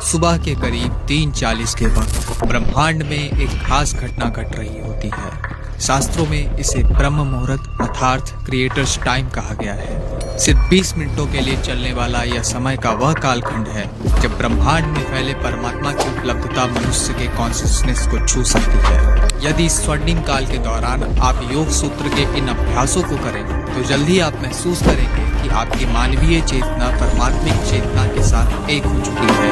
सुबह के करीब 3:40 के वक्त ब्रह्मांड में एक खास घटना घट रही होती है। शास्त्रों में इसे ब्रह्म मुहूर्त अर्थात क्रिएटर्स टाइम कहा गया है। सिर्फ 20 मिनटों के लिए चलने वाला यह समय का वह कालखंड है जब ब्रह्मांड में फैले परमात्मा की उपलब्धता मनुष्य के कॉन्शियसनेस को छू सकती है। यदि इस स्वर्णिम काल के दौरान आप योग सूत्र के इन अभ्यासों को करें तो जल्दी आप महसूस करेंगे कि आपकी मानवीय चेतना परमात्मिक चेतना के साथ एक हो चुकी है।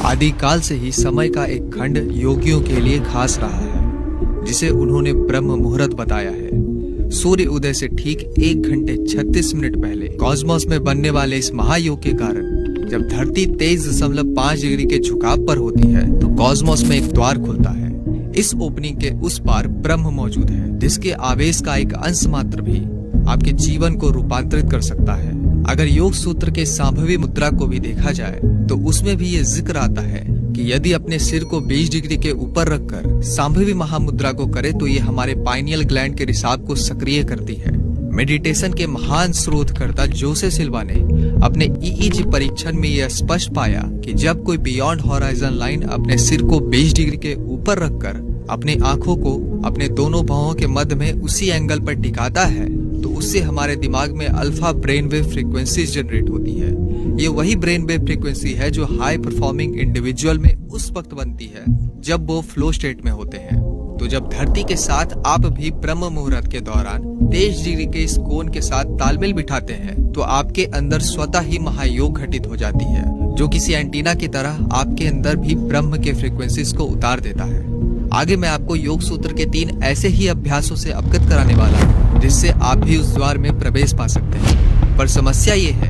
आदिकाल से ही समय का एक खंड योगियों के लिए खास रहा है, जिसे उन्होंने ब्रह्म मुहूर्त बताया है। सूर्य उदय से ठीक 1 घंटे 36 मिनट पहले कॉस्मोस में बनने वाले इस महायोग के कारण जब धरती 23.5 डिग्री के झुकाव पर होती है तो कॉस्मोस में एक द्वार खुलता है। इस ओपनिंग के उस पार ब्रह्म मौजूद है, जिसके आवेश का एक अंश मात्र भी आपके जीवन को रूपांतरित कर सकता है। अगर योग सूत्र के सांभवी मुद्रा को भी देखा जाए तो उसमें भी ये जिक्र आता है कि यदि अपने सिर को 20 डिग्री के ऊपर रखकर सांभवी महामुद्रा को करे तो ये हमारे पाइनियल ग्लैंड के रिसाव को सक्रिय करती है। मेडिटेशन के महान शोधकर्ता जोसेफ सिल्वा ने अपने ईईजी परीक्षण में यह स्पष्ट पाया कि जब कोई बियॉन्ड हॉराइजन लाइन अपने सिर को 20 डिग्री के ऊपर रखकर अपने आंखों को अपने दोनों भौहों के मध्य में उसी एंगल पर टिकाता है तो उससे हमारे दिमाग में alpha brain wave frequencies generate होती है। ये वही ब्रेन वेव फ्रीक्वेंसी है जो हाई परफॉर्मिंग इंडिविजुअल में उस वक्त बनती है जब वो फ्लो स्टेट में होते हैं। तो जब धरती के साथ आप भी ब्रह्म मुहूर्त के दौरान 23 डिग्री के इस कोण के साथ तालमेल बिठाते हैं तो आपके अंदर स्वतः ही महायोग घटित हो जाती है, जो किसी एंटीना की तरह आपके अंदर भी ब्रह्म के फ्रीक्वेंसीज को उतार देता है। आगे मैं आपको योग सूत्र के 3 ऐसे ही अभ्यासों से अवगत कराने वाला हूँ जिससे आप भी उस द्वार में प्रवेश पा सकते हैं। पर समस्या ये है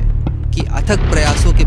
कि अथक प्रयासों के